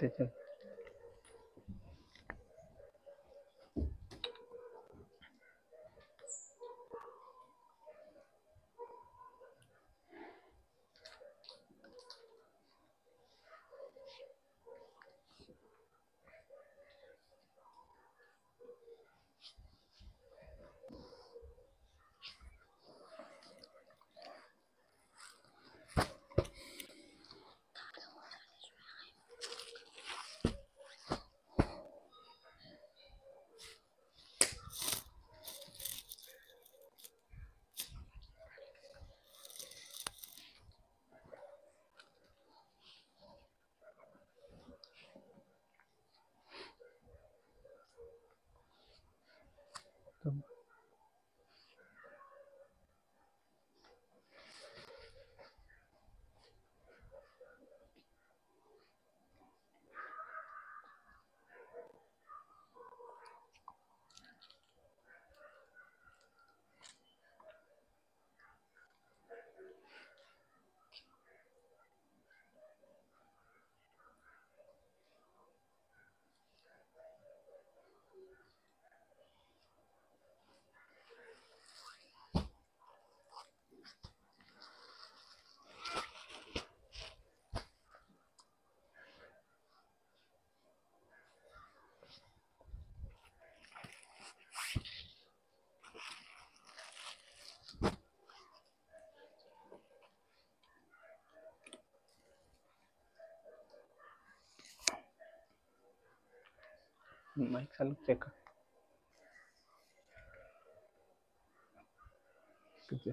त्याच्या माईक चालू चेक किती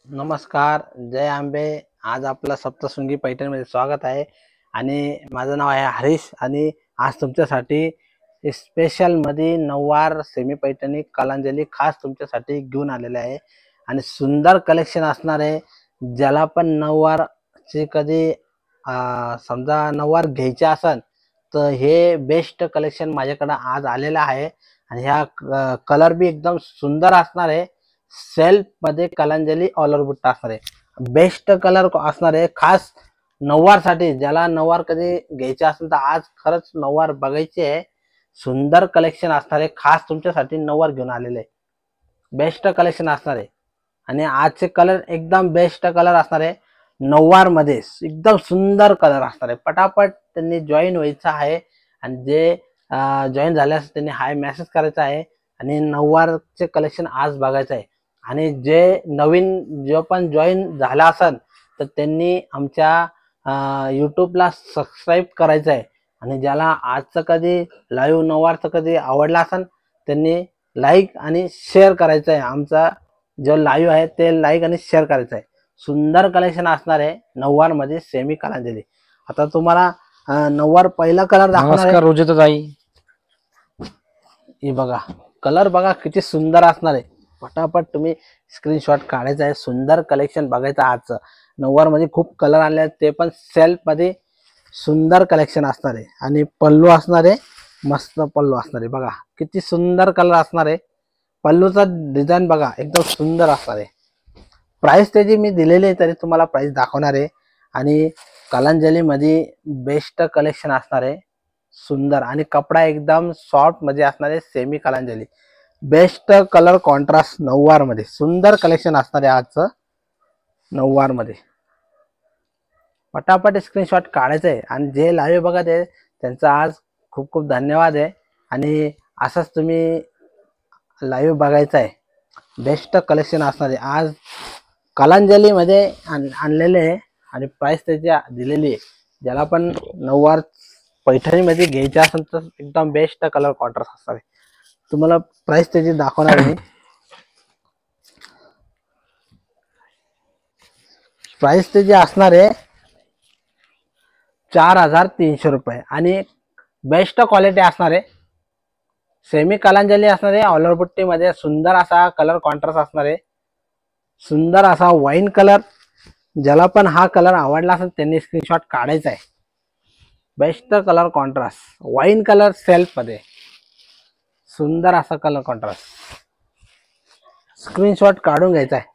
नमस्कार, जय आंबे. आज आपलं सप्तशृंगी पैठणमध्ये स्वागत आहे आणि माझं नाव आहे हरीश आणि आज तुमच्यासाठी स्पेशल मध्ये नऊवार सेमी पैठणी कलांजली खास तुमच्यासाठी घेऊन आलेले आहे आणि सुंदर कलेक्शन असणार आहे. ज्याला पण नऊवारचे कधी समजा नऊवार घ्यायचे असेल तर हे बेस्ट कलेक्शन माझ्याकडे आज आलेलं आहे आणि ह्या कलर बी एकदम सुंदर असणार आहे. सेल्फ मध्ये कलांजली ऑल ओव्हर बुट्टा असणार आहे. बेस्ट कलर असणार आहे खास नऊवार साठी. ज्याला नऊवार कधी घ्यायचे असेल तर आज खरंच नऊवार बघायचे आहे. सुंदर कलेक्शन असणार आहे. खास तुमच्यासाठी नऊवार घेऊन आलेले आहे. बेस्ट कलेक्शन असणार आहे आणि आजचे कलर एकदम बेस्ट कलर असणार आहे. नऊवार मध्ये एकदम सुंदर कलर असणार आहे. पटापट त्यांनी जॉईन व्हायचं आहे आणि जे जॉईन झाल्यास त्यांनी हाय मेसेज करायचा आहे आणि नऊवारचे कलेक्शन आज बघायचं आहे. आणि जे नवीन जो पण जॉईन झाला असेल तर त्यांनी आमच्या यूट्यूबला सबस्क्राईब करायचं आहे आणि ज्याला आजचं कधी लाईव्ह नऊवारचं कधी आवडला असेल त्यांनी लाईक आणि शेअर करायचं आहे. आमचा जो लाईव्ह आहे ते लाईक आणि शेअर करायचं आहे. सुंदर कलेक्शन असणार आहे नऊवार मध्ये सेमी कलांजली. आता तुम्हाला नऊवार पहिला कलर दाखवणार आहे. रोजिताताई, हे बघा कलर बघा किती सुंदर असणार आहे. पटापट तुम्ही स्क्रीनशॉट काढायचा आहे. सुंदर कलेक्शन बघायचं आजचं. नऊवार मध्ये खूप कलर आले आहेत ते पण सेल्फ मध्ये सुंदर कलेक्शन असणार आहे आणि पल्लू असणार आहे. मस्त पल्लू असणार आहे. बघा किती सुंदर कलर असणार आहे. पल्लूचा डिझाईन बघा एकदम सुंदर असणार आहे. प्राइस त्याची मी दिलेली आहे तरी तुम्हाला प्राइस दाखवणार आहे आणि कलांजली मध्ये बेस्ट कलेक्शन असणार आहे. सुंदर आणि कपडा एकदम सॉफ्ट मध्ये असणार आहे. Semi Kalanjali best colour contrast नऊवार मध्ये सुंदर कलेक्शन असणार आहे आजचं नऊवार मध्ये. पटापट स्क्रीनशॉट काढायचं आहे आणि जे लाईव्ह बघत आहे त्यांचा आज खूप खूप धन्यवाद आहे आणि असंच तुम्ही लाईव्ह बघायचं आहे. बेस्ट कलेक्शन असणार आहे. आज कलांजली मध्ये आणलेले आहे आणि प्राइस त्याची दिलेली आहे. ज्याला पण नऊवार पैठणी मध्ये घ्यायचे असेल तर एकदम बेस्ट कलर कॉन्ट्रास्ट असणार आहे. तुम्हाला प्राइस त्याची दाखवणार आहे. प्राइस त्याची असणार आहे 4300 रुपये आणि बेस्ट क्वालिटी असणार आहे. सेमी कलांजली असणार आहे. ऑल ओव्हर बुट्टी मध्ये सुंदर असा कलर कॉन्ट्रास्ट असणार आहे. सुंदर असा वाईन कलर. ज्याला पण हा कलर आवडला असेल त्यांनी स्क्रीनशॉट काढायचा आहे. Best colour contrast wine colour self मध्ये सुंदर असा कलर कॉन्ट्रास्ट. स्क्रीनशॉट काढून घ्यायचा आहे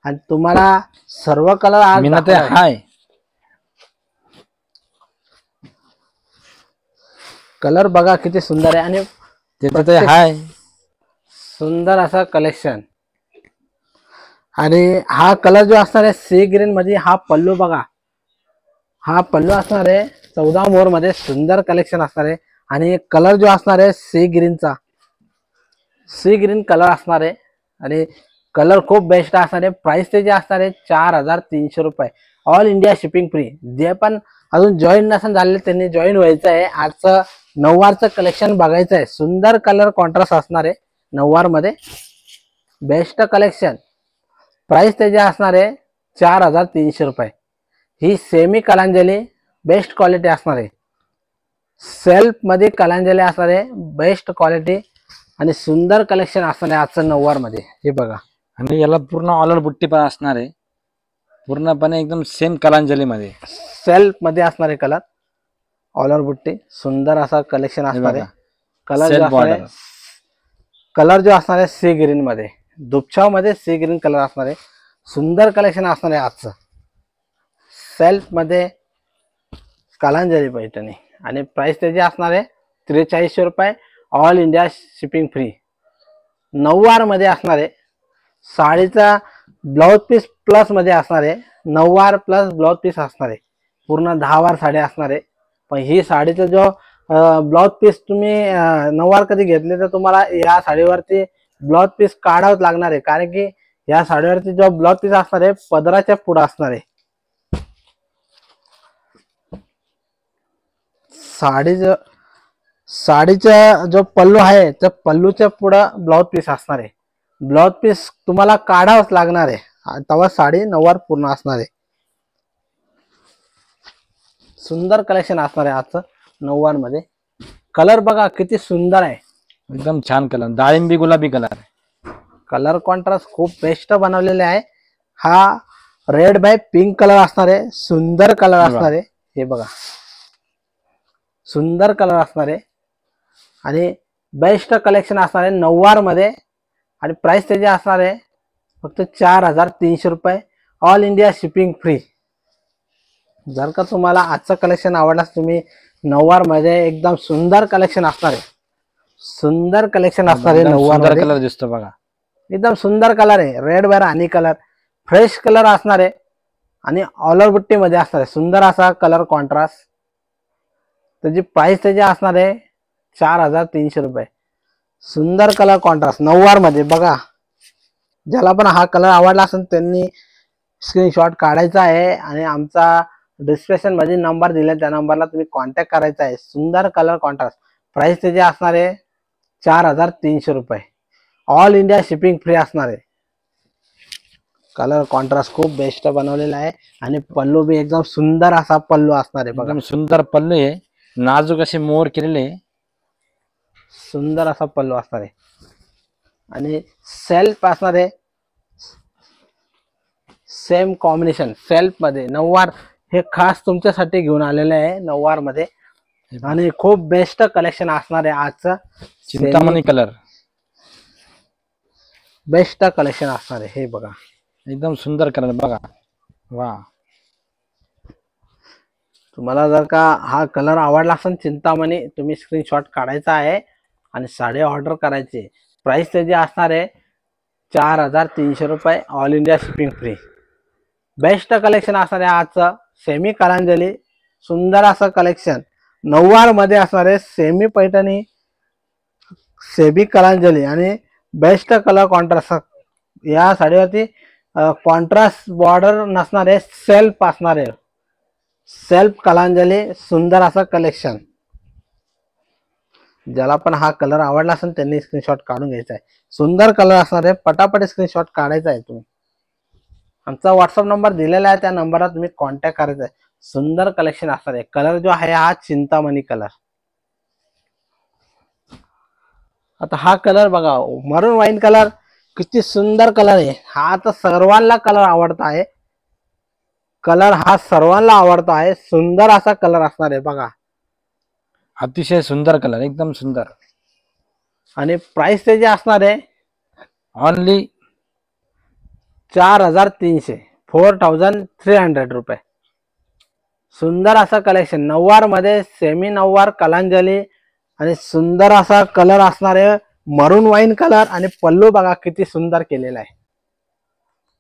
आणि तुम्हाला सर्व कलर आज हाय कलर बघा किती सुंदर आहे आणि त्याच्यात हाय सुंदर असा कलेक्शन. आणि हा कलर जो असणार आहे सी ग्रीन मध्ये, हा पल्लू बघा, हा पल्लू असणार आहे 14 मोर मध्ये. सुंदर कलेक्शन असणार आहे. आणि कलर जो असणार आहे सी ग्रीनचा, सी ग्रीन कलर असणार आहे आणि कलर खूप बेस्ट असणार आहे. प्राइस त्याची असणार आहे 4300 रुपये. All India shipping free. जे पण अजून जॉईन नसेल झाले त्यांनी जॉईन व्हायचं आहे. आजचं नऊवारचं कलेक्शन बघायचं आहे. सुंदर कलर कॉन्ट्रास्ट असणार आहे नऊवार मध्ये, बेस्ट कलेक्शन. प्राइस त्याची असणार आहे 4300 रुपये. ही सेमी कलांजली बेस्ट क्वालिटी असणार आहे. सेल्फ मध्ये कलांजली असणार आहे बेस्ट क्वालिटी आणि सुंदर कलेक्शन असणार आहे आजचं नऊवार मध्ये. हे बघा, आणि याला पूर्ण ऑलर बुट्टी पण असणार आहे, पूर्णपणे एकदम सेम कलांजली मध्ये, सेल्फ मध्ये असणार आहे कलर, ऑलर बुट्टी. सुंदर असा कलेक्शन असणार आहे. कलर जो असणार आहे, कलर जो असणार आहे सी ग्रीन मध्ये, दुपछाव मध्ये सी ग्रीन कलर असणार आहे. सुंदर कलेक्शन असणार आहे आजचं. सेल्फ मध्ये कलांजली पैठणी आणि प्राइस त्याची असणार आहे 4300 रुपये. All India shipping free. नऊवार मध्ये असणार आहे. साडीचा ब्लाउज पीस प्लस मध्ये असणार आहे. नऊवार प्लस ब्लाउज पीस असणार आहे. पूर्ण 10 वार साडी असणार आहे. पण ही साडीचा जो ब्लाउज पीस तुम्ही नऊवार कधी घेतले तर तुम्हाला या साडीवरती ब्लाउज पीस काढावंच लागणार आहे, कारण की या साडीवरती जो ब्लाउज पीस असणार आहे पदराच्या पुढे असणार आहे. साडीचा जो पल्लू आहे त्या पल्लूच्या पुढे ब्लाउज पीस असणार आहे. ब्लाउज पीस तुम्हाला काढावंच लागणार आहे, तेव्हा साडी नऊवार पूर्ण असणार आहे. सुंदर कलेक्शन असणार आहे आजचं नऊवार मध्ये. कलर बघा किती सुंदर आहे, एकदम छान कलर, डाळिंबी गुलाबी कलर. कलर कॉन्ट्रास्ट खूप बेस्ट बनवलेले आहे. हा रेड बाय पिंक कलर असणार आहे. सुंदर कलर असणार आहे. हे बघा, सुंदर कलर असणार आहे आणि बेस्ट कलेक्शन असणार आहे नऊवार मध्ये. आणि प्राइस त्याची असणार आहे फक्त 4300 रुपये. All India shipping free. जर का तुम्हाला आजचं कलेक्शन आवडलास, तुम्ही नऊवार मध्ये एकदम सुंदर कलेक्शन असणार आहे. सुंदर कलेक्शन असणार आहे नऊवार मध्ये. कलर दिसतो बघा, एकदम सुंदर कलर आहे. रेड बाय राणी कलर, फ्रेश कलर असणार आहे आणि ऑलर बुट्टी मध्ये असणार आहे. सुंदर असा कलर कॉन्ट्रास्ट. त्याची प्राइस त्याची असणार आहे 4300 रुपये. सुंदर कलर कॉन्ट्रास्ट नऊवार मध्ये बघा. ज्याला पण हा कलर आवडला असेल त्यांनी स्क्रीनशॉट काढायचा आहे आणि आमचा डिस्क्रिप्शन मध्ये नंबर दिला, त्या नंबरला तुम्ही कॉन्टॅक्ट करायचा आहे. सुंदर कलर कॉन्ट्रास्ट. प्राइस त्याची असणार आहे 4300 रुपये. ऑल इंडिया शिपिंग फ्री असणार आहे. कलर कॉन्ट्रास्ट खूप बेस्ट बनवलेला आहे आणि पल्लू बी एकदम सुंदर असा पल्लू असणार आहे बघा. एकदम सुंदर पल्लू आहे, नाजूक असे मोर केलेले, सुंदर असा पल्लू असणार आहे आणि सेल्फ असणार आहे. सेम कॉम्बिनेशन सेल्फ मध्ये नऊवार हे खास तुमच्यासाठी घेऊन आलेले आहे नऊवार मध्ये. आणि खूप बेस्ट कलेक्शन असणार आहे आजचं. चिंतामणी कलर, बेस्ट कलेक्शन असणार आहे. हे बघा, एकदम सुंदर कलर बघा. वा, तुम्हाला जर का हा कलर आवडला असेल चिंतामणी, तुम्ही स्क्रीनशॉट काढायचा आहे आणि साडी ऑर्डर करायची. प्राइस त्याची असणार आहे 4300 रुपये. All India shipping free. Best collection असणार आहे आजचं. सेमी कलांजली सुंदर असं कलेक्शन नऊवार मध्ये असणार आहे. सेमी पैठणी, सेमी कलांजली आणि बेस्ट कलर कॉन्ट्रास्ट. या साडीवरती कॉन्ट्रास्ट बॉर्डर नसणार आहे, सेल्फ असणार आहे. सेल्फ कलांजली सुंदर असं कलेक्शन. ज्याला पण हा कलर आवडला असेल त्यांनी स्क्रीनशॉट काढून घ्यायचा आहे. सुंदर कलर असणार आहे, पटापट स्क्रीनशॉट काढायचा आहे तुम्ही. आमचा व्हॉट्सअप नंबर दिलेला आहे, त्या नंबरला तुम्ही कॉन्टॅक्ट करायचा आहे. सुंदर कलेक्शन असणार आहे. कलर जो आहे हा चिंतामणी कलर. आता हा कलर बघा, मरून वाईन कलर किती सुंदर कलर आहे. हा तर सर्वांना कलर आवडता आहे. कलर हा सर्वांना आवडता आहे. सुंदर असा कलर असणार आहे बघा, अतिशय सुंदर कलर, एकदम सुंदर. आणि प्राइस त्याची असणार आहे ओनली 4300, 4300 रुपये. सुंदर असं कलेक्शन नऊवार मध्ये, सेमी नऊवार कलांजली आणि सुंदर असा कलर असणारे मरून वाईन कलर. आणि पल्लू बघा किती सुंदर केलेला आहे.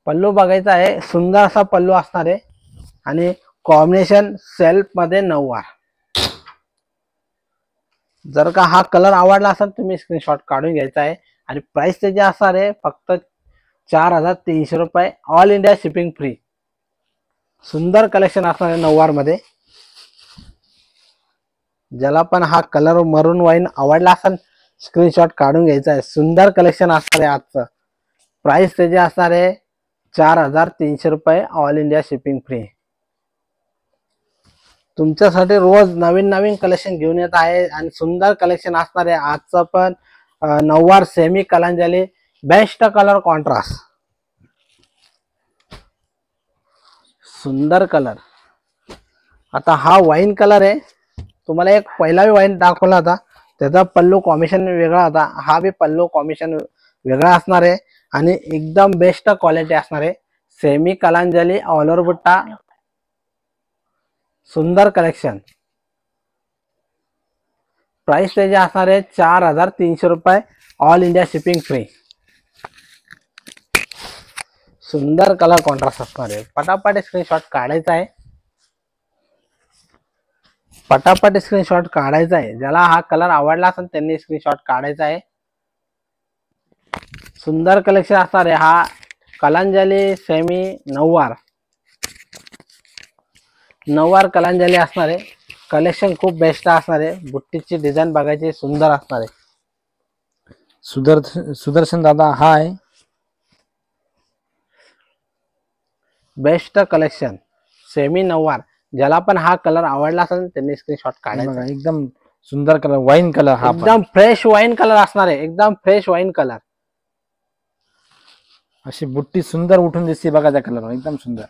पल्लू बघायचा आहे, सुंदर असा पल्लू असणार आहे आणि कॉम्बिनेशन सेल्फ मध्ये नऊवार. जर का हा कलर आवडला असेल तुम्ही स्क्रीनशॉट काढून घ्यायचा आहे. आणि प्राइस त्याची असणार आहे फक्त 4300 रुपये, ऑल इंडिया शिपिंग फ्री. सुंदर कलेक्शन असणार आहे नऊवार मध्ये. ज्याला पण हा कलर मरून वाईन आवडला असेल स्क्रीनशॉट काढून घ्यायचा आहे. सुंदर कलेक्शन असणार आहे आजचं. प्राइस त्याची असणार आहे 4300 रुपये, ऑल इंडिया शिपिंग फ्री. तुमच्यासाठी रोज नवीन नवीन कलेक्शन घेऊन येत आहे आणि सुंदर कलेक्शन असणार आहे आजचं पण. नऊवार semi Kalanjali, best colour contrast, सुंदर कलर. आता हा वाईन कलर आहे. तुम्हाला एक पहिला वाईन दाखवला होता, त्याचा पल्लू कॉम्बिनेशन वेगळा होता. हा बी पल्लू कॉम्बिनेशन वेगळा असणार आहे आणि एकदम बेस्ट क्वालिटी असणार आहे. सेमी कलांजली, ऑल ओव्हर बुट्टा, सुंदर कलेक्शन. प्राइस त्याची असणार आहे 4300 रुपये, ऑल इंडिया शिपिंग फ्री. सुंदर कलर कॉन्ट्रास्ट असणार आहे. पटापट स्क्रीनशॉट काढायचा आहे, पटापट स्क्रीनशॉट काढायचा आहे. ज्याला हा कलर आवडला असेल त्यांनी स्क्रीनशॉट काढायचा आहे. सुंदर कलेक्शन असणार आहे. हा कलांजली सेमी नऊवार, नऊवार कलांजली असणार आहे. कलेक्शन खूप बेस्ट असणार आहे. बुट्टीची डिझाईन बघायची, सुंदर असणार आहे. सुदर्शन दादा हाय. बेस्ट कलेक्शन सेमी नऊवार. ज्याला पण हा कलर आवडला असेल त्यांनी स्क्रीनशॉट काढायचा. एकदम सुंदर कलर, वाईन कलर. हा एकदम फ्रेश वाईन कलर असणार आहे, एकदम फ्रेश वाईन कलर. अशी बुट्टी सुंदर उठून दिसते बघा त्या कलर, एकदम सुंदर.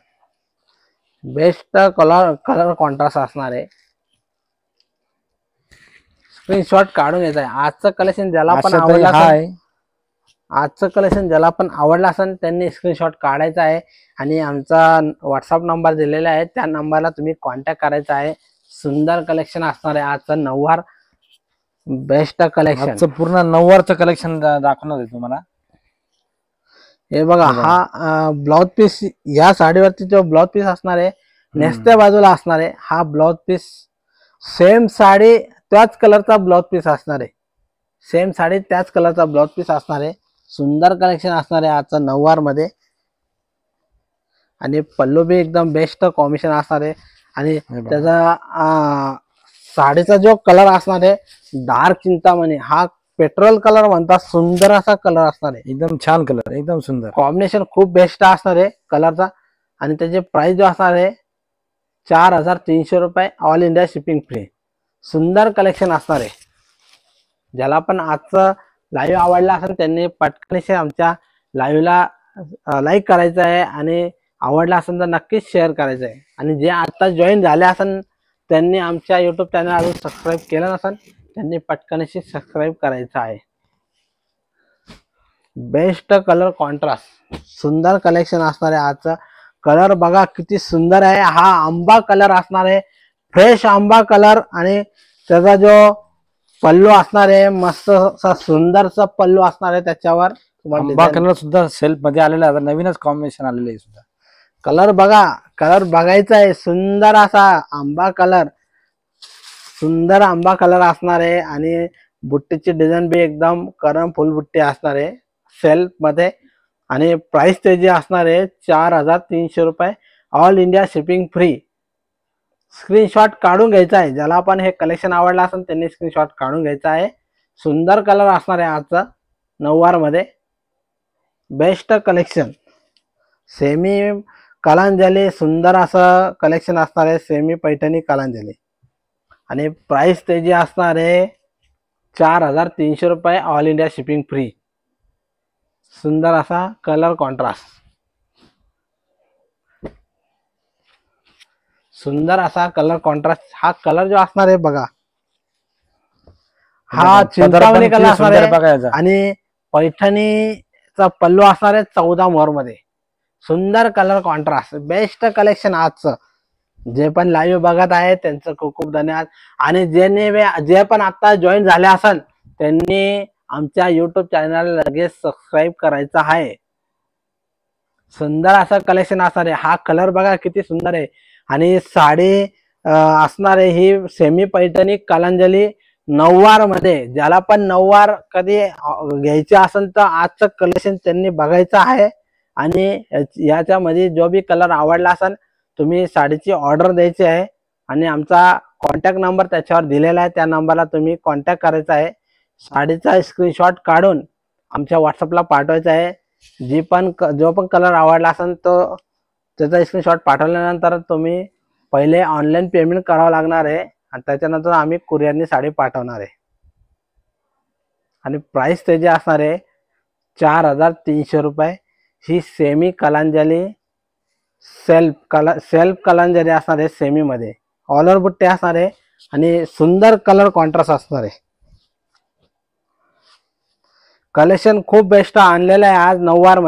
बेस्ट कलर कॉन्ट्रास्ट असणार आहे. स्क्रीनशॉट काढून घ्यायचा आहे. आजचं कलेक्शन ज्याला पण आवडला असेल, आजचं कलेक्शन ज्याला पण आवडला असेल त्यांनी स्क्रीनशॉट काढायचा आहे. आणि आमचा व्हॉट्सअप नंबर दिलेला आहे, त्या नंबरला तुम्ही कॉन्टॅक्ट करायचा आहे. सुंदर कलेक्शन असणार आहे आजचं नऊवार, बेस्ट कलेक्शन. पूर्ण नऊवारचं कलेक्शन दाखवणार आहे तुम्हाला. हे बघा, हा ब्लाउज पीस, या साडीवरती जो ब्लाउज पीस असणार आहे नेसत्या बाजूला असणार आहे. हा ब्लाउज पीस सेम साडी त्याच कलरचा ब्लाउज पीस असणार आहे. सेम साडी त्याच कलरचा ब्लाउज पीस असणार आहे. सुंदर कलेक्शन असणार आहे आजचं नऊवार मध्ये. आणि पल्लू बी एकदम बेस्ट कॉम्बिनेशन असणार आहे. आणि त्याचा साडीचा जो कलर असणार आहे डार्क चिंतामणी, हा पेट्रोल कलर म्हणतात. सुंदर असा कलर असणार आहे, एकदम छान कलर, एकदम सुंदर. कॉम्बिनेशन खूप बेस्ट असणार आहे कलरचा. आणि त्याचे प्राइस जो असणार आहे 4300 रुपये, ऑल इंडिया शिपिंग फ्री. सुंदर कलेक्शन असणार आहे. ज्याला पण आजचं लाईव्ह आवडला असेल त्यांनी पटकन आमच्या लाईव्हला लाईक करायचं आहे आणि आवडला असेल तर नक्कीच शेअर करायचं आहे. आणि जे आता जॉईन झाले असेल त्यांनी आमच्या यूट्यूब चॅनल अजून सबस्क्राईब केलं नसेल त्यांनी पटकनशी सबस्क्राईब करायचं आहे. बेस्ट कलर कॉन्ट्रास्ट, सुंदर कलेक्शन असणार आहे आजचं. कलर बघा किती सुंदर आहे. हा आंबा कलर असणार आहे, फ्रेश आंबा कलर. आणि त्याचा जो पल्लू असणार आहे मस्त सुंदरसा पल्लू असणार आहे. त्याच्यावर आंबा कलर सुद्धा सेल्फ मध्ये आलेला आहे, नवीनच कॉम्बिनेशन आलेलं आहे सुद्धा. कलर बघा, कलर बघायचा आहे. सुंदर असा आंबा कलर, सुंदर आंबा कलर असणार आहे. आणि बुट्टीची डिझाईन बी एकदम करम फुल बुट्टी असणार आहे सेल्फ मध्ये. आणि प्राइस त्याची असणार आहे 4300 रुपये, all India shipping free. Screenshot काढून घ्यायचा आहे. ज्याला पण हे कलेक्शन आवडला असेल त्यांनी स्क्रीनशॉट काढून घ्यायचा आहे. सुंदर कलर असणार आहे आजचा नऊवार मध्ये. बेस्ट कलेक्शन सेमी कलांजली, सुंदर असं कलेक्शन असणार आहे सेमी पैठणी कलांजली. आणि प्राइस त्याची असणार आहे 4300 रुपये, ऑल इंडिया शिपिंग फ्री. सुंदर असा कलर कॉन्ट्रास्ट, सुंदर असा कलर कॉन्ट्रास्ट. हा कलर जो असणार आहे बघा, हा चिंतामणी कलर असणार आहे. आणि पैठणीचा पल्लू असणार आहे 14 मोहर मध्ये. सुंदर कलर कॉन्ट्रास्ट, बेस्ट कलेक्शन आजचं. जे पण लाईव्ह बघत आहे त्यांचं खूप खूप धन्यवाद. आणि जे पण आता जॉईन झाले असन त्यांनी आमच्या युट्यूब चॅनल लगेच सबस्क्राईब करायचं आहे. सुंदर असं कलेक्शन असणार आहे. हा कलर बघा किती सुंदर आहे. आणि साडी असणार आहे ही सेमी पैठणी कलांजली नऊवार मध्ये. ज्याला पण नऊवार कधी घ्यायचे असेल तर आजचं कलेक्शन त्यांनी बघायचं आहे. आणि याच्यामध्ये जो बी कलर आवडला असेल तुम्ही साडीची ऑर्डर द्यायची आहे. आणि आमचा कॉन्टॅक्ट नंबर त्याच्यावर दिलेला आहे, त्या नंबरला तुम्ही कॉन्टॅक्ट करायचा आहे. साडीचा स्क्रीनशॉट काढून आमच्या व्हॉट्सअपला पाठवायचा आहे. जो पण कलर आवडला असेल तो त्याचा स्क्रीनशॉट पाठवल्यानंतर तुम्ही पहिले ऑनलाईन पेमेंट करावं लागणार आहे आणि त्याच्यानंतर आम्ही कुरिअरनी साडी पाठवणार आहे. आणि प्राइस त्याची असणार आहे 4300 रुपये. ही सेमी कलांजली सेल्फ कलांजली असणार आहे. सेमी मध्ये ऑल ओव्हर बुट्टे असणार आहे आणि सुंदर कलर कॉन्ट्रास्ट असणार आहे. कलेक्शन खूप बेस्ट आणलेलं आहे आज नऊवार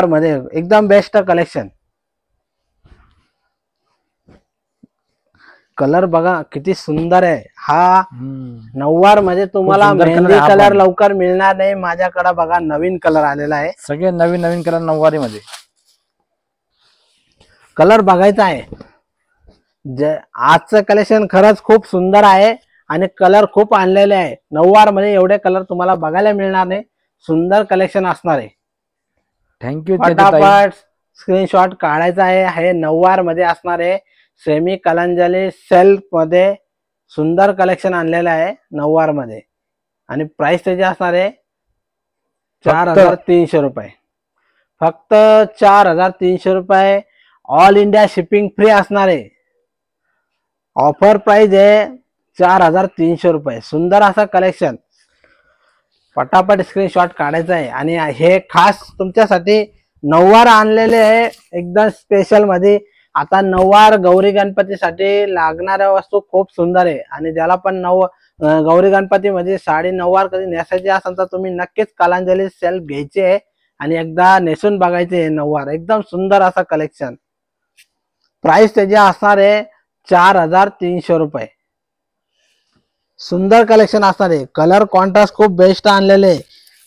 मध्ये एकदम बेस्ट कलेक्शन. कलर बघा किती सुंदर आहे. हा नऊवार मध्ये तुम्हाला मेहंदी कलर लवकर मिळणार नाही. माझ्याकडे बघा नवीन कलर आलेला आहे. सगळे नवीन नवीन कलर नऊवारी मध्ये. कलर बघायचा आहे. आजचं कलेक्शन खरंच खूप सुंदर आहे आणि कलर खूप आणलेले आहे. नऊवार मध्ये एवढे कलर तुम्हाला बघायला मिळणार नाही. सुंदर कलेक्शन असणार आहे. थँक्यू. फटाफट स्क्रीनशॉट काढायचा आहे. हे नऊवार मध्ये असणार आहे. सेमी कलांजली सेल्फ मध्ये सुंदर कलेक्शन आणलेलं आहे नऊवार मध्ये. आणि प्राइस त्याची असणार आहे 4300 रुपये. फक्त 4300 रुपये. ऑल इंडिया शिपिंग फ्री असणार आहे. ऑफर प्राइस आहे 4300 रुपये. सुंदर असं कलेक्शन. पटापट स्क्रीनशॉट काढायचा आहे. आणि हे खास तुमच्यासाठी नऊवार आणलेले आहे एकदम स्पेशल मध्ये. आता नऊवार गौरी गणपतीसाठी लागणाऱ्या वस्तू खूप सुंदर आहे. आणि ज्याला पण गौरी गणपती मध्ये साडी नऊवार कधी नेसायची असेल तर तुम्ही नक्कीच कलांजली सेल्फ घ्यायची आहे आणि एकदा नेसून बघायचे नऊवार. एकदम सुंदर असं कलेक्शन. प्राइस त्याची असणार आहे 4300 रुपये. सुंदर कलेक्शन असणार आहे. कलर कॉन्ट्रास्ट खूप बेस्ट आणलेले.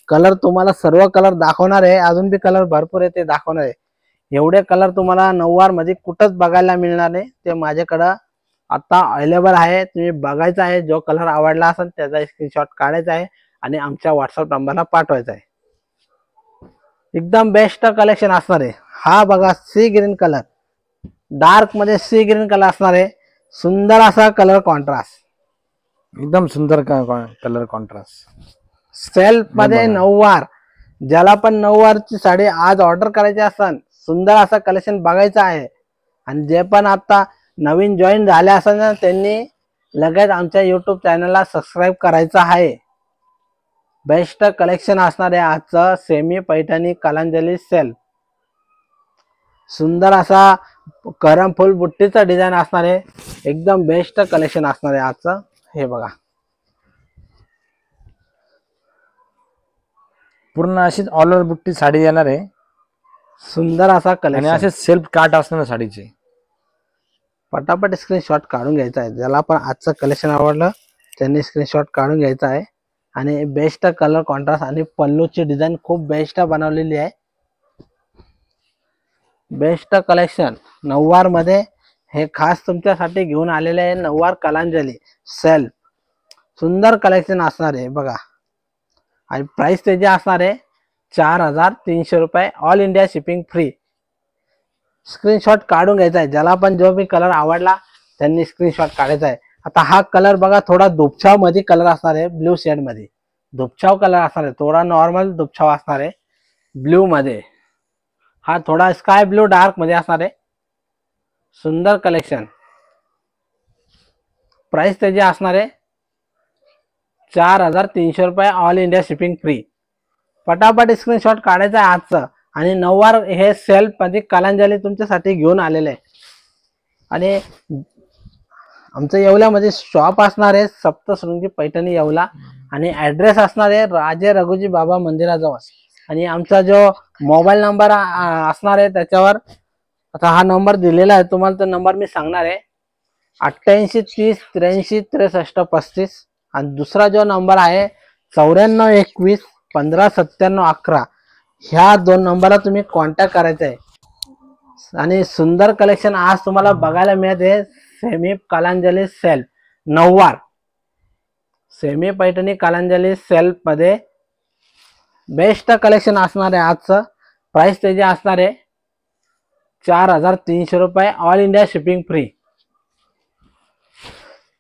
कलर तुम्हाला सर्व कलर दाखवणार आहे. अजून बी कलर भरपूर आहे ते दाखवणार आहे. एवढे कलर तुम्हाला नऊवार मध्ये कुठंच बघायला मिळणार नाही. ते माझ्याकडं आता अवेलेबल आहे. तुम्ही बघायचा आहे. जो कलर आवडला असेल त्याचा स्क्रीनशॉट काढायचा आहे आणि आमच्या व्हॉट्सअप नंबरला पाठवायचा आहे. एकदम बेस्ट कलेक्शन असणार आहे. हा बघा सी ग्रीन कलर, डार्क मध्ये सी ग्रीन कलर असणार आहे. सुंदर असा कलर कॉन्ट्रास्ट. एकदम सुंदर कलर कॉन्ट्रास्ट. सेल्फ मध्ये नऊवार. ज्याला पण नऊवारची साडी आज ऑर्डर करायची असेल सुंदर असं कलेक्शन बघायचं आहे. आणि जे पण आता नवीन जॉईन झाले असेल ना त्यांनी लगेच आमच्या युट्यूब चॅनलला सबस्क्राईब करायचं आहे. बेस्ट कलेक्शन असणार आहे आजचं सेमी पैठणी कलांजली सेल्फ. सुंदर असा करम फुल बुट्टीचा डिझाईन असणार आहे. एकदम बेस्ट कलेक्शन असणार आहे आजचं. हे बघा पूर्ण अशीच ऑल ओव्हर बुट्टी साडी येणार आहे. सुंदर असा आणि कलेक्शन. असे सेल्फ काट असणार साडीचे. पटापट स्क्रीनशॉट काढून घ्यायचा आहे. ज्याला पण आजचं कलेक्शन आवडलं त्यांनी स्क्रीनशॉट काढून घ्यायचा आहे. आणि बेस्ट कलर कॉन्ट्रास्ट आणि पल्लूची डिझाईन खूप बेस्ट बनवलेली आहे. बेस्ट कलेक्शन नऊवार मध्ये हे खास तुमच्यासाठी घेऊन आलेले आहे. नऊवार कलांजली सेल्फ. सुंदर कलेक्शन असणार आहे बघा. आणि प्राइस त्याची असणार आहे 4300 रुपये. All India shipping free. Screenshot काढून घ्यायचा आहे. ज्याला पण जो बी कलर आवडला त्यांनी स्क्रीनशॉट काढायचा आहे. आता हा कलर बघा थोडा दुपछाव मध्ये कलर असणार आहे. ब्ल्यू शेड मध्ये दुपछाव कलर असणार आहे. थोडा नॉर्मल दुपछाव असणार आहे ब्ल्यू मध्ये. हा थोडा स्काय ब्ल्यू डार्क मध्ये असणार आहे. सुंदर कलेक्शन. प्राइस त्याची असणार आहे 4300 रुपये. All India shipping free. पटापट स्क्रीनशॉट काढायचा आहे आजचं. आणि नऊवार हे सेल्फ मध्ये कलांजली तुमच्यासाठी घेऊन आलेले आहे. आणि आमचं येवल्यामध्ये शॉप असणार आहे सप्तशृंगी पैठणी येवला. आणि ऍड्रेस असणार आहे राजे रघुजी बाबा मंदिराजवळ. आणि आमचा जो मोबाईल नंबर असणार आहे त्याच्यावर, आता हा नंबर दिलेला आहे तुम्हाला, तो नंबर मी सांगणार आहे 8830836335, आणि दुसरा जो नंबर आहे 9421159711, ह्या 2 नंबरला तुम्ही कॉन्टॅक्ट करायचा आहे. आणि सुंदर कलेक्शन आज तुम्हाला बघायला मिळते. सेमी कलांजली सेल्फ नऊवार, सेमी पैठणी कलांजली सेल्फ मध्ये बेस्ट कलेक्शन असणार आहे. आजचं प्राइस त्याची असणार आहे 4300 रुपये, all India shipping free.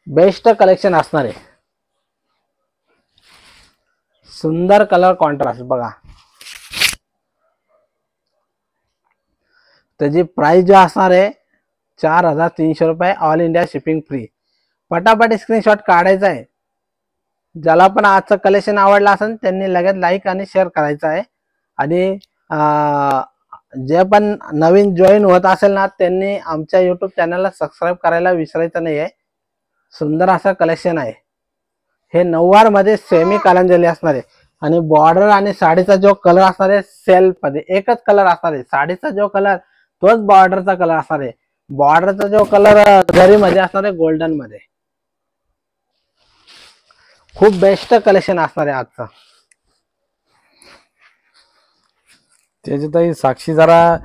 Best collection असणार आहे. सुंदर कलर कॉन्ट्रास्ट बघा, त्याची प्राइस जो असणार आहे 4300 रुपये, ऑल इंडिया शिपिंग फ्री. पटापट स्क्रीनशॉट काढायचा आहे. ज्याला पण आजचं कलेक्शन आवडलं असेल त्यांनी लगेच लाईक आणि शेअर करायचं आहे. आणि जे पण नवीन जॉईन होत असेल ना त्यांनी आमच्या यूट्यूब चॅनलला सबस्क्राईब करायला विसरायचं नाही आहे. सुंदर असं कलेक्शन आहे. हे नऊवार मध्ये सेमी कलांजली असणार आहे. आणि बॉर्डर आणि साडीचा जो कलर असणार आहे सेल्फ मध्ये एकच कलर असणार आहे. साडीचा जो कलर तोच बॉर्डरचा कलर असणार आहे. बॉर्डरचा जो कलर जरी मध्ये असणार आहे गोल्डन मध्ये. खूप बेस्ट कलेक्शन असणार आहे आजचं. त्याची ताई साक्षी जरा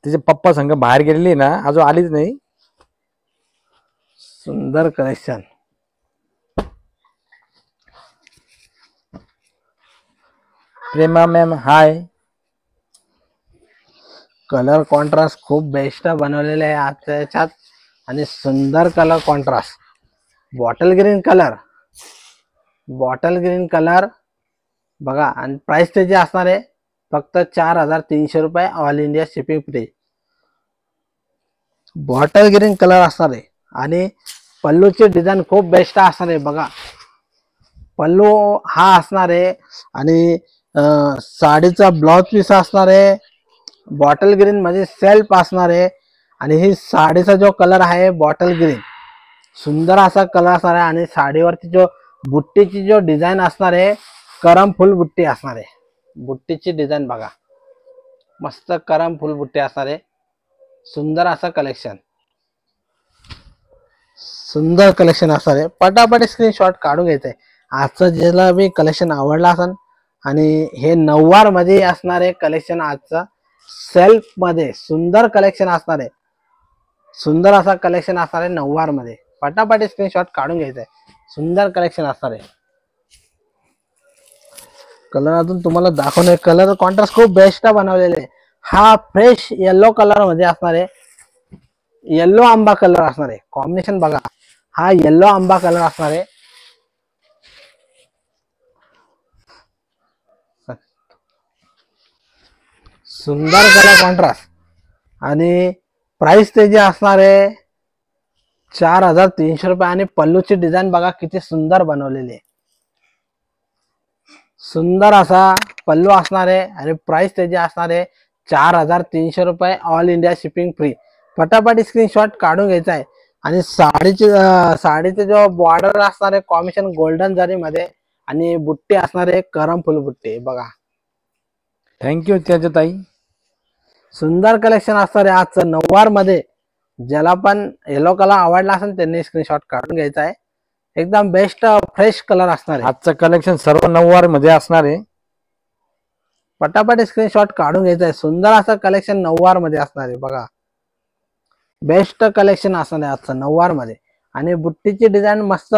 तिचे पप्पा संग बाहेर गेलेली ना, अजून आलीच नाही. सुंदर कलेक्शन. प्रेमा मॅम हाय. कलर कॉन्ट्रास्ट खूप बेस्ट बनवलेले आहे आजच्या याच्यात. आणि सुंदर colour contrast, bottle green colour, bottle green colour बघा. आणि प्राइस त्याची असणार आहे फक्त 4300 रुपये, all India shipping free. Bottle green colour असणार आहे. आणि पल्लूची डिझाईन खूप बेस्ट असणार आहे बघा. पल्लू हा असणार आहे. आणि साडीचा ब्लाउज पीस असणार आहे बॉटल ग्रीन मध्ये सेल्फ असणार आहे. आणि ही साडीचा जो कलर आहे बॉटल ग्रीन, सुंदर असा कलर असणार आहे. आणि साडीवरती जो बुट्टीची जो डिझाईन असणार आहे करम फुल बुट्टी असणार आहे. बुट्टीची डिझाईन बघा, मस्त करम फुल बुट्टी असणार आहे. सुंदर असं कलेक्शन, सुंदर कलेक्शन असणार आहे. पटापट स्क्रीनशॉट काढून घ्यायचं आहे. आजचं ज्याला बी कलेक्शन आवडलं असेल, आणि हे नऊवार मध्ये असणार आहे कलेक्शन आजचं. सेल्फ मध्ये सुंदर कलेक्शन असणार आहे. सुंदर असा कलेक्शन असणार आहे नऊवार मध्ये. पटापट स्क्रीनशॉट काढून घ्यायचा आहे. सुंदर कलेक्शन असणार आहे. कलर अजून तुम्हाला दाखवणे, कलर कॉन्ट्रास्ट खूप बेस्ट बनवलेले आहे. हा फ्रेश येलो कलर मध्ये असणार आहे. येलो आंबा कलर असणार आहे. कॉम्बिनेशन बघा, हा येलो आंबा कलर असणार आहे. सुंदर कलर कॉन्ट्रास्ट. आणि प्राइस त्याची असणार आहे 4300 रुपये. आणि पल्लूची डिझाईन बघा किती सुंदर बनवलेली आहे. सुंदर असा पल्लू असणार आहे. आणि प्राइस त्याची असणार आहे 4300 रुपये, ऑल इंडिया शिपिंग फ्री. पटापट स्क्रीनशॉट काढून घ्यायचा आहे. आणि साडीचे जो बॉर्डर असणार आहे कॉम्बिनेशन गोल्डन जरी मध्ये, आणि बुट्टी असणार आहे करम फुल बुट्टी बघा. थँक्यू त्याच्या ताई. सुंदर कलेक्शन असणार आहे आजचं नऊवार मध्ये. ज्याला पण येलो कलर आवडला असेल त्यांनी स्क्रीनशॉट काढून घ्यायचा आहे. एकदम बेस्ट फ्रेश कलर असणार आहे. आजचं कलेक्शन सर्व नऊवार मध्ये असणार आहे. पटापट स्क्रीनशॉट काढून घ्यायचा आहे. सुंदर असं कलेक्शन नऊवार मध्ये असणार आहे बघा. बेस्ट कलेक्शन असणार आहे आजचं नऊवार मध्ये. आणि बुट्टीची डिझाईन मस्त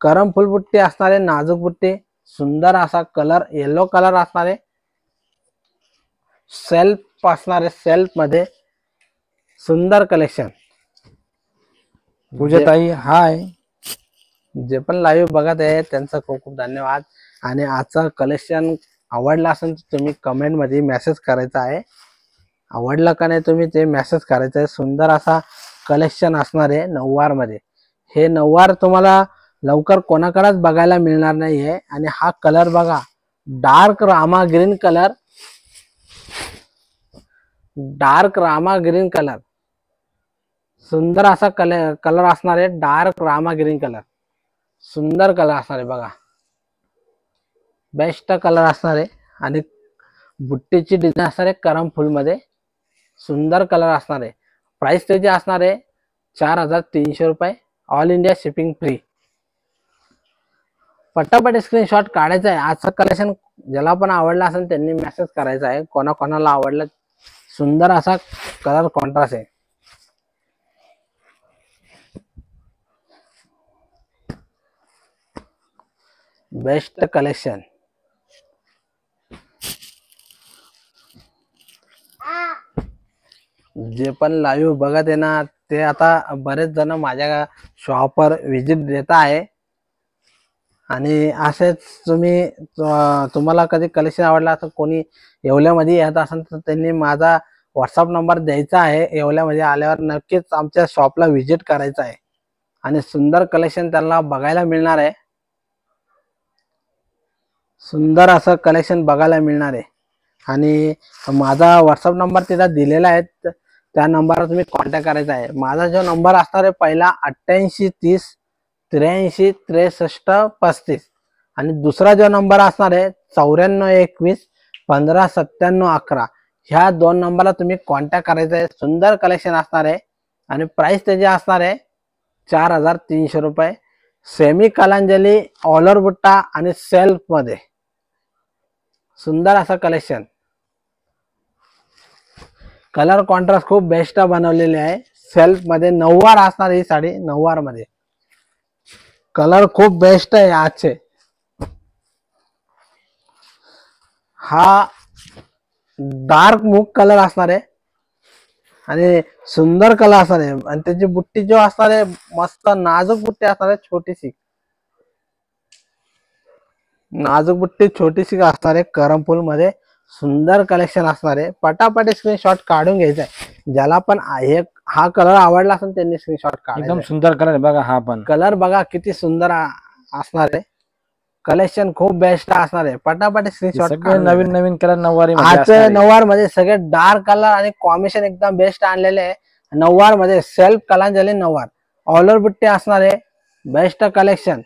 करम फुल बुट्टी असणार आहे, नाजूक बुट्टी. सुंदर असा कलर येलो कलर असणार आहे. सेल्फ असणार आहे, सेल्फ मध्ये सुंदर कलेक्शन. पूजा ताई हाय. जे पण लाईव्ह बघत आहे त्यांचा खूप खूप धन्यवाद. आणि आजचं कलेक्शन आवडलं असेल तर तुम्ही कमेंट मध्ये मेसेज करायचा आहे. आवडलं का नाही तुम्ही ते मेसेज करायचं आहे. सुंदर असा कलेक्शन असणार आहे नऊवार मध्ये. हे नऊवार तुम्हाला लवकर कोणाकडेच बघायला मिळणार नाहीये. आणि हा कलर बघा, dark Rama green colour, dark Rama green colour. सुंदर असा कलर असणार आहे, डार्क रामा ग्रीन कलर. सुंदर कलर असणार आहे बघा, बेस्ट कलर असणार आहे. आणि बुट्टीची डिझाईन असणार आहे करम फुल मध्ये, सुंदर कलर असणार आहे. प्राइस त्याची असणार आहे 4300 रुपये, ऑल इंडिया शिपिंग फ्री. पटापट स्क्रीनशॉट काढायचा आहे. आजचं कलेक्शन ज्याला पण आवडला असेल त्यांनी मेसेज करायचा आहे. कोणाकोणाला आवडलं, सुंदर असा कलर कॉन्ट्रास्ट आहे. Best collection. जे पण लाईव्ह बघत आहे ना ते आता बरेच जण माझ्या शॉपवर व्हिजिट देत आहे. आणि असेच तुम्हाला कधी कलेक्शन आवडला तर कोणी येवल्यामध्ये येत असेल तर त्यांनी माझा व्हॉट्सअप नंबर द्यायचा आहे. येवल्यामध्ये आल्यावर नक्कीच आमच्या शॉपला व्हिजिट करायचं आहे आणि सुंदर कलेक्शन त्यांना बघायला मिळणार आहे. सुंदर असं कलेक्शन बघायला मिळणार आहे. आणि माझा व्हॉट्सअप नंबर तिथं दिलेला आहे, त्या नंबरवर तुम्ही कॉन्टॅक्ट करायचा आहे. माझा जो नंबर असणार आहे पहिला 88 30 83 63 35 आणि दुसरा जो नंबर असणार आहे 94 21 15 97 11. ह्या 2 नंबरला तुम्ही कॉन्टॅक्ट करायचा आहे. सुंदर कलेक्शन असणार आहे आणि प्राइस त्याची असणार आहे 4300 रुपये. सेमी कलांजली, ऑलर बुट्टा आणि सेल्फ मध्ये सुंदर असं कलेक्शन. कलर कॉन्ट्रास्ट खूप बेस्ट बनवलेले आहे. सेल्फ मध्ये नऊवार असणार ही साडी, नऊवार मध्ये कलर खूप बेस्ट आहे आजचे. हा डार्क मूग कलर असणार आहे आणि सुंदर कलर असणार आहे. आणि त्याची बुट्टी जो असणार आहे मस्त नाजूक बुट्टी असणार आहे, छोटीशी नाजूक बुट्टी छोटीशी असणार आहे. करमफुल मध्ये सुंदर कलेक्शन असणार आहे. पटापट स्क्रीनशॉट काढून घ्यायचा आहे. ज्याला पण हा कलर आवडला असेल त्यांनी स्क्रीनशॉट काढायचा. एकदम सुंदर कलर आहे बघा. हा पण कलर बघा किती सुंदर असणार आहे. कलेक्शन खूप बेस्ट असणार आहे. पटापट स्क्रीनशॉट. नवीन नवीन कलर नऊवारी आज नऊवार मध्ये सगळे डार्क कलर आणि कॉम्बिनेशन एकदम बेस्ट आणलेले आहे. नऊवार मध्ये सेल्फ कलांजली नऊवार, ऑलर बुट्टी असणार आहे. बेस्ट कलेक्शन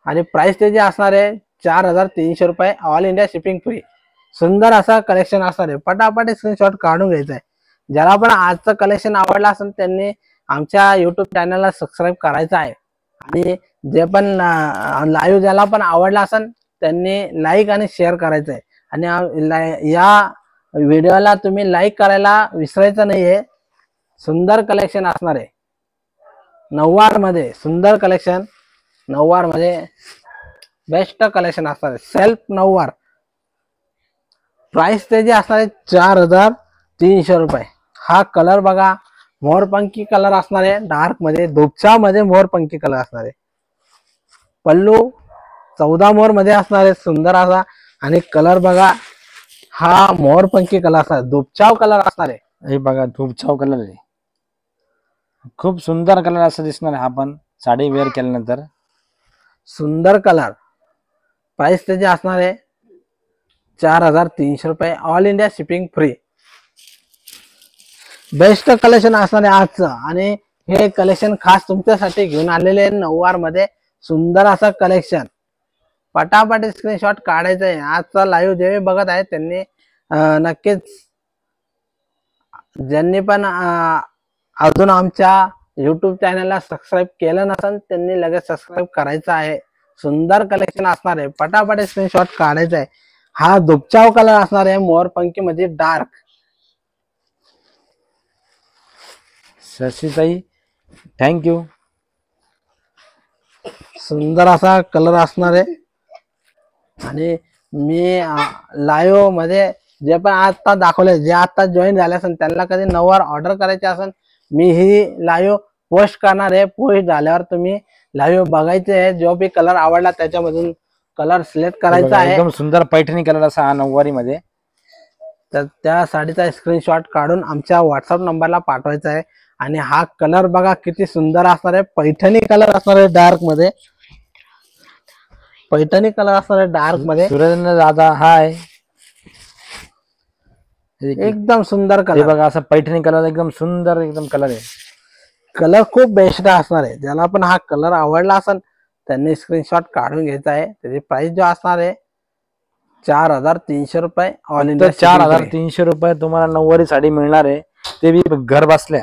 आणि प्राइस त्याची असणार आहे 4300 रुपये, ऑल इंडिया शिपिंग फ्री. सुंदर असा कलेक्शन असणार आहे. पटापट स्क्रीनशॉट काढून घ्यायचा आहे. ज्याला पण आजचं कलेक्शन आवडलं असेल त्यांनी आमच्या युट्यूब चॅनलला सबस्क्राईब करायचं आहे. आणि जे पण लाईव्ह ज्याला पण आवडला असेल त्यांनी लाईक आणि शेअर करायचं आहे. आणि या व्हिडिओला तुम्ही लाईक करायला विसरायचं नाहीये. सुंदर कलेक्शन असणार आहे. नऊवार मध्ये सुंदर कलेक्शन, नऊवार मध्ये बेस्ट कलेक्शन असणार आहे. सेल्फ नऊवार, प्राइस त्याची असणार आहे 4300 रुपये. हा कलर बघा मोरपंखी कलर असणार आहे. डार्क मध्ये धुपचा मध्ये मोरपंखी कलर असणार आहे. पल्लू 14 मोर मध्ये असणार आहे सुंदर असा. आणि कलर बघा हा मोरपंखी कलर असणार, धुपचाव कलर असणार आहे. हे बघा धुपचाव कलर आहे. खूप सुंदर कलर असं दिसणार आहे. हा पण साडी वेअर केल्यानंतर सुंदर कलर. प्राइस त्याची असणार आहे 4300 रुपये, all India shipping free. Best collection असणार आहे आजचं. आणि हे कलेक्शन खास तुमच्यासाठी घेऊन आलेले आहे नऊवार मध्ये. सुंदर असं कलेक्शन. पटापट स्क्रीनशॉट काढायचं आहे. आजचा लाईव्ह जे बघत आहे त्यांनी नक्कीच, ज्यांनी पण अजून आमच्या युट्यूब चॅनलला सबस्क्राईब केलं नसेल त्यांनी लगेच सबस्क्राईब करायचं आहे. सुंदर कलेक्शन असणार आहे. पटापट स्क्रीनशॉट काढायचा आहे. हा धुपचाव कलर असणार आहे मोरपंखी मध्ये डार्क. शशीताई थँक्यू. सुंदर असा कलर असणार आहे. आणि मी लाईव्ह मध्ये जे पण आता दाखवले, जे आता जॉईन झाले असेल त्यांना कधी नऊवार ऑर्डर करायचे असेल मी ही लाईव्ह पोस्ट करणार आहे. पोस्ट झाल्यावर तुम्ही लाईव्ह बघायचे आहे. जो बी कलर आवडला त्याच्यामधून कलर सिलेक्ट करायचा आहे. एकदम सुंदर पैठणी कलर असा हा नऊवारी मध्ये. तर त्या साडीचा स्क्रीनशॉट काढून आमच्या व्हॉट्सअप नंबरला पाठवायचा आहे. आणि हा कलर बघा किती सुंदर असणार आहे. पैठणी कलर असणार आहे डार्क मध्ये. पैठणी कलर असणार आहे डार्क मध्ये. सुरेंद्र दादा हाय. एकदम सुंदर कलर बघा असं पैठणी कलर एकदम सुंदर एकदम कलर आहे. कलर खूप बेस्ट असणार आहे. ज्याला पण हा कलर आवडला असेल त्यांनी स्क्रीनशॉट काढून घ्यायचा आहे. त्याची प्राइस जो असणार आहे 4,300 रुपये ऑल तर इंडिया 4,300 रुपये तुम्हाला नऊवारी साडी मिळणार आहे, ते बी घर बसल्या.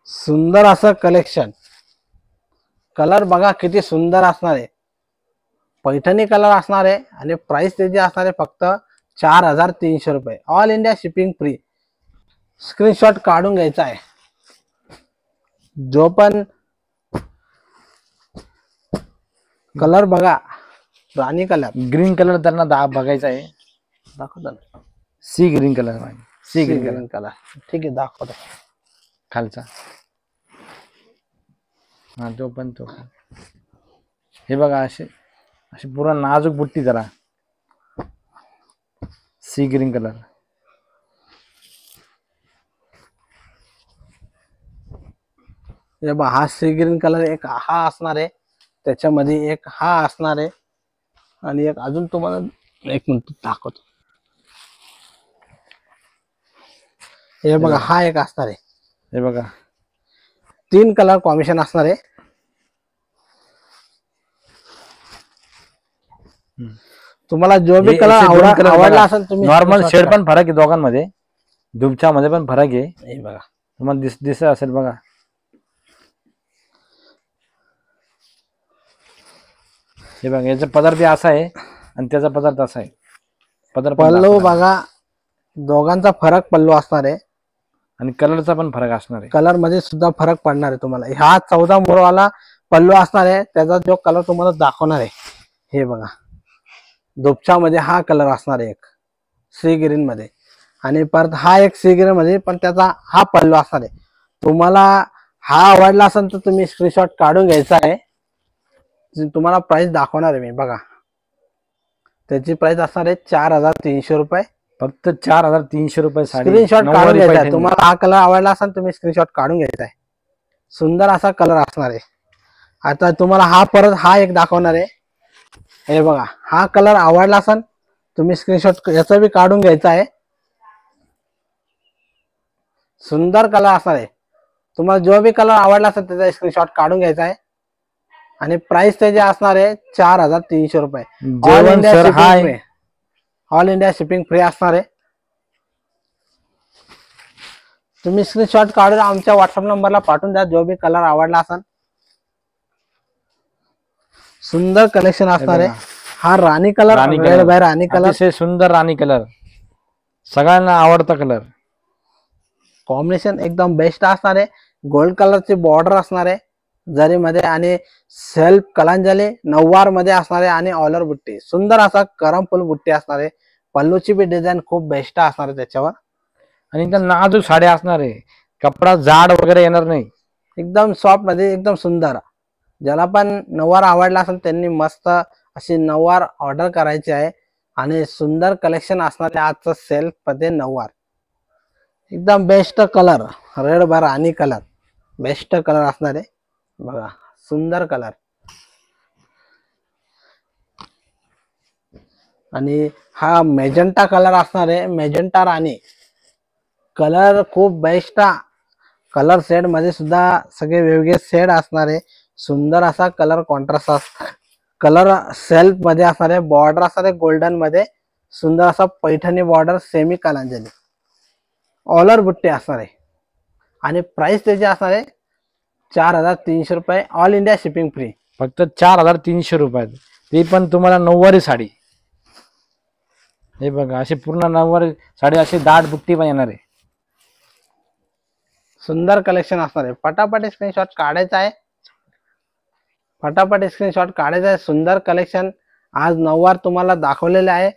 सुंदर असं कलेक्शन. कलर बघा किती सुंदर असणार आहे, पैठणी कलर असणार आहे आणि प्राइस त्याची असणार आहे फक्त 4,300 रुपये. All India shipping free. Screenshot काढून घ्यायचा आहे. जो पण कलर बघा, राणी कलर, ग्रीन कलर त्यांना बघायचा आहे. दाखवतो ना. See green colour, see green colour green colour. ठीक आहे, दाखवतो. खालचा, हा तो पण. हे बघा, असे अशी पुरा नाजूक बुट्टी, जरा सी ग्रीन कलर. हे बघा, हा सी ग्रीन कलर एक हा असणार आहे, त्याच्यामध्ये एक हा असणार आहे आणि एक अजून तुम्हाला एक मिनिट दाखवतो. हे बघा, हा एक असणार आहे. हे बघा, 3 कलर कॉम्बिनेशन असणार आहे. तुम्हाला जो भी कलर आवडला असेल तुम्ही नॉर्मल शेड पण फरक आहे दोघांमध्ये, दुबच्या मध्ये पण फरक आहे. हे बघा, तुम्हाला दिसत असेल बघा. हे बघा, याचा पदर बी असा आहे आणि त्याचा पदर तसा आहे. पल्लू बघा, दोघांचा फरक पल्लू असणार आहे आणि कलरचा पण फरक असणार आहे. कलर मध्ये सुद्धा फरक पडणार आहे तुम्हाला. हा 14 मोरवाला पल्लू असणार आहे, त्याचा जो कलर तुम्हाला दाखवणार आहे. हे बघा, दुपछा मध्ये हा कलर असणार आहे एक सी ग्रीन मध्ये, आणि परत हा एक सी ग्रीन मध्ये पण त्याचा हा पल्लू असणार आहे. तुम्हाला हा आवडला असेल तर तुम्ही स्क्रीनशॉट काढून घ्यायचा आहे. तुम्हाला प्राइस दाखवणार आहे मी. बघा, त्याची प्राइस असणार आहे 4,300 रुपये. फक्त 4,300 रुपये साडी. स्क्रीनशॉट काढून घ्यायचा आहे. तुम्हाला हा कलर आवडला असेल तुम्ही स्क्रीनशॉट काढून घ्यायचा आहे. सुंदर असा कलर असणार आहे. आता तुम्हाला हा परत हा एक दाखवणार आहे. हे बघा, हा कलर आवडला असेल तुम्ही स्क्रीनशॉट याचा बी काढून घ्यायचा आहे. सुंदर कलर असणार आहे. तुम्हाला जो बी कलर आवडला असेल त्याचा स्क्रीनशॉट काढून घ्यायचा आहे आणि प्राइस त्याची असणार आहे 4,300 रुपये. ऑल इंडिया शिपिंग फ्री असणार आहे. तुम्ही स्क्रीनशॉट काढून आमच्या व्हॉट्सअप नंबरला पाठवून द्या जो बी कलर आवडला असेल. सुंदर कलेक्शन असणार आहे. हा राणी कलर, राणी कलर, अतिशय सुंदर राणी कलर, सगळ्यांना आवडता कलर. कॉम्बिनेशन एकदम बेस्ट असणार आहे. गोल्ड कलरची बॉर्डर असणार आहे जरीमध्ये आणि सेल्फ कलांजली नऊवार मध्ये असणार आहे आणि ऑलर बुट्टी. सुंदर असा करमफुल बुट्टी असणार आहे. पल्लूची बी डिझाईन खूप बेस्ट असणार आहे त्याच्यावर आणि एकदम नाजूक साडी असणार आहे. कपडा जाड वगैरे येणार नाही, एकदम सॉफ्ट मध्ये एकदम सुंदर. ज्याला पण नऊवार आवडला असेल त्यांनी मस्त अशी नऊवार ऑर्डर करायची आहे. आणि सुंदर कलेक्शन असणार आहे आजचं सेल्फ मध्ये नऊवार. एकदम बेस्ट कलर, रेड बार आणि कलर बेस्ट कलर असणार आहे. बघा, सुंदर कलर. आणि हा मेजेंटा कलर असणार आहे. मेजेंटा राणी कलर खूप बेस्ट. कलर सेट मध्ये सुद्धा सगळे वेगवेगळे सेट असणार आहे. सुंदर असा कलर कॉन्ट्रास्ट कलर सेल्फ मध्ये असणार आहे. बॉर्डर असणार आहे गोल्डन मध्ये. सुंदर असा पैठणी बॉर्डर, सेमी कलांजली, ऑलर बुट्टी असणार आहे. आणि प्राइस त्याची असणार आहे 4,300 रुपये. All India shipping free. फक्त 4,300 रुपयात, ते पण तुम्हाला नऊवारी साडी. हे बघा, अशी पूर्ण नऊवारी साडी, अशी दाट बुट्टी पण येणार आहे. सुंदर कलेक्शन असणार आहे. फटाफट स्क्रीनशॉट काढायचा आहे. फटाफट स्क्रीनशॉट काढायचा आहे. सुंदर कलेक्शन आज नऊवार तुम्हाला दाखवलेले आहे.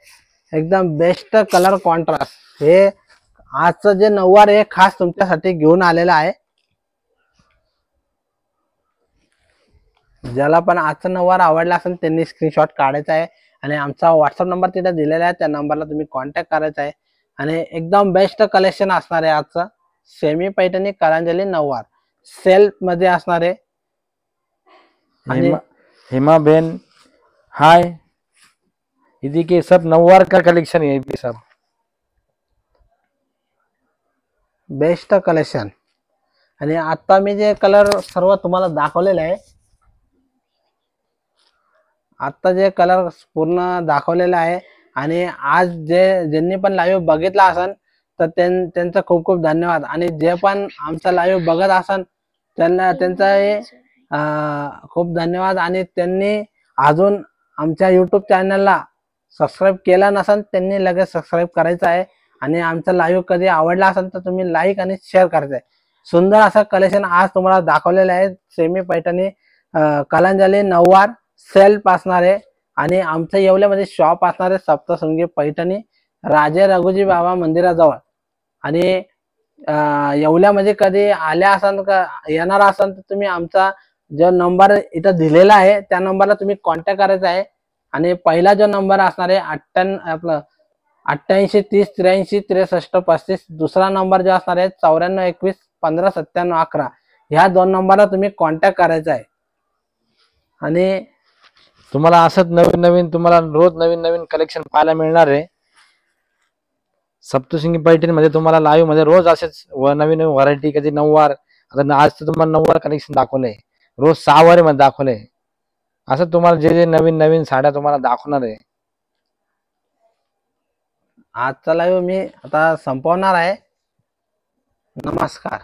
एकदम बेस्ट कलर कॉन्ट्रास्ट. हे आजचं जे नऊवार आहे खास तुमच्यासाठी घेऊन आलेलं आहे. ज्याला पण आजचा नऊवार आवडला असेल त्यांनी स्क्रीनशॉट काढायचा आहे आणि आमचा व्हॉट्सअप नंबर तिथे दिलेला आहे, त्या नंबरला तुम्ही कॉन्टॅक्ट करायचा आहे. आणि एकदम बेस्ट कलेक्शन असणार आहे आजचं. सेमी पैठणी कलांजली नऊवार सेल्फ मध्ये असणार आहे. हेमा बेन, हाय, इदी के सब नऊवार का कलेक्शन है ये सब. Best collection. आणि आता मी जे कलर सर्व तुम्हाला दाखवलेले आहे, आता जे कलर पूर्ण दाखवलेला आहे आणि आज ज्यांनी पण लाईव्ह बघितला असेल तर त्यांचा खूप खूप धन्यवाद. आणि जे पण आमचा लाईव्ह बघत असेल त्यांचा खूप धन्यवाद. आणि त्यांनी अजून आमच्या यूट्यूब चॅनलला सबस्क्राईब केला नसेल त्यांनी लगेच सबस्क्राईब करायचं आहे. आणि आमचा लाईव्ह कधी आवडला असेल तर तुम्ही लाईक आणि शेअर करायचं. सुंदर असं कलेक्शन आज तुम्हाला दाखवलेलं आहे. सेमी पैठणी कलांजली नऊवार सेल्फ असणार आहे आणि आमचं येवल्यामध्ये शॉप असणार आहे सप्तशृंगी पैठणी राजे रघुजी बाबा मंदिराजवळ. आणि येवल्यामध्ये कधी आल्या असाल का येणार असाल तर तुम्ही आमचा जो नंबर इथं दिलेला आहे त्या नंबरला तुम्ही कॉन्टॅक्ट करायचा आहे. आणि पहिला जो नंबर असणार आहे 88 30 83 63 35. दुसरा नंबर जो असणार आहे 94 21 15 97 11. ह्या 2 नंबरला तुम्ही कॉन्टॅक्ट करायचा आहे. आणि तुम्हाला असंच नवीन नवीन तुम्हाला रोज नवीन नवीन कलेक्शन पाहायला मिळणार आहे. सप्तशृंगी पैठणी मध्ये तुम्हाला लाईव्ह मध्ये रोज असेच नवीन नवीन व्हरायटी, कधी नऊवार. आता आज तर तुम्हाला नऊवार कलेक्शन दाखवलंय, रोज 6 वारी मध्ये दाखवलंय. असं तुम्हाला जे जे नवीन नवीन साड्या तुम्हाला दाखवणार आहे. आजचा लाईव्ह मी आता संपवणार आहे. नमस्कार.